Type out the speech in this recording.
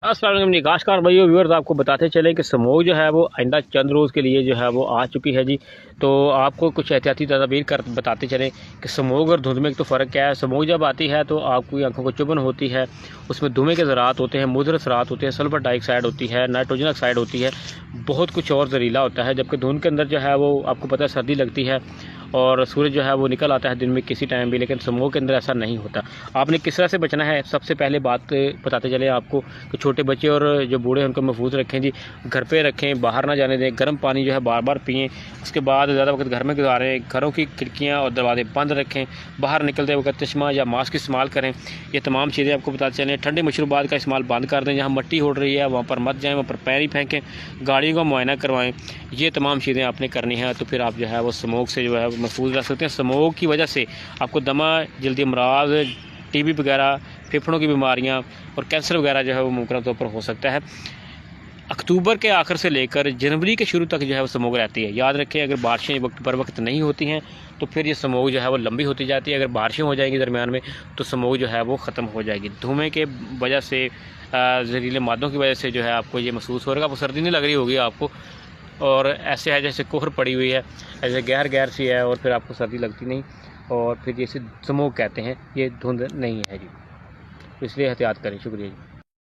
अस्सलाम वालेकुम निकाशकार भाइयों व्यूअर्स, आपको बताते चले कि स्मोक जो है वो आइंदा चंद रोज़ के लिए जो है वो आ चुकी है जी। तो आपको कुछ एहतियाती तदाबीर कर बताते चलें कि स्मोक और धुंध में तो फ़र्क क्या है। स्मोक जब आती है तो आपकी आंखों को चुभन होती है, उसमें धुएँ के ज़रात होते हैं, मुज़र ज़रात होते हैं, सल्फर डाइऑक्साइड होती है, नाइट्रोजन ऑक्साइड होती है, बहुत कुछ और ज़हरीला होता है। जबकि धुंध के अंदर जो है वो आपको पता है सर्दी लगती है और सूरज जो है वो निकल आता है दिन में किसी टाइम भी, लेकिन स्मोक के अंदर ऐसा नहीं होता। आपने किस तरह से बचना है, सबसे पहले बात बताते चले आपको कि छोटे बच्चे और जो बूढ़े हैं उनको महफूज रखें जी। घर पे रखें, बाहर ना जाने दें, गर्म पानी जो है बार बार पिएँ। उसके बाद ज़्यादा वक्त घर में गुजारें, घरों की खिड़कियाँ और दरवाजे बंद रखें, बाहर निकलते वक्त चश्मा या मास्क इस्तेमाल करें। ये तमाम चीज़ें आपको बताते चलें। ठंडे मशरूबात का इस्तेमाल बंद कर दें, जहाँ मिट्टी उड़ रही है वहाँ पर मत जाएँ, वहाँ पर पैर ही फेंकें, गाड़ियों का मुआयना करवाएँ। ये तमाम चीज़ें आपने करनी है, तो फिर आप जो है वो स्मोक से जो है महफूज रह सकते हैं। स्मोक की वजह से आपको दमा, जल्दी अमराज, टीबी वगैरह, फेफड़ों की बीमारियां और कैंसर वगैरह जो है वो मुमकिन तौर पर हो सकता है। अक्टूबर के आखिर से लेकर जनवरी के शुरू तक जो है वो स्मोक रहती है। याद रखें, अगर बारिशें वक्त पर वक्त नहीं होती हैं तो फिर ये स्मोक जो है वो लंबी होती जाती है। अगर बारिशें हो जाएंगी दरमियान में तो स्मोक जो है वो ख़त्म हो जाएगी। धुएँ के वजह से, जहरीले मादों की वजह से जो है आपको ये महसूस हो रहा है। आपको सर्दी नहीं लग रही होगी आपको, और ऐसे है जैसे कोहर पड़ी हुई है, ऐसे गहर गहर सी है और फिर आपको सर्दी लगती नहीं, और फिर जैसे स्मोक कहते हैं, ये धुंध नहीं है जी। तो इसलिए एहतियात करें। शुक्रिया जी।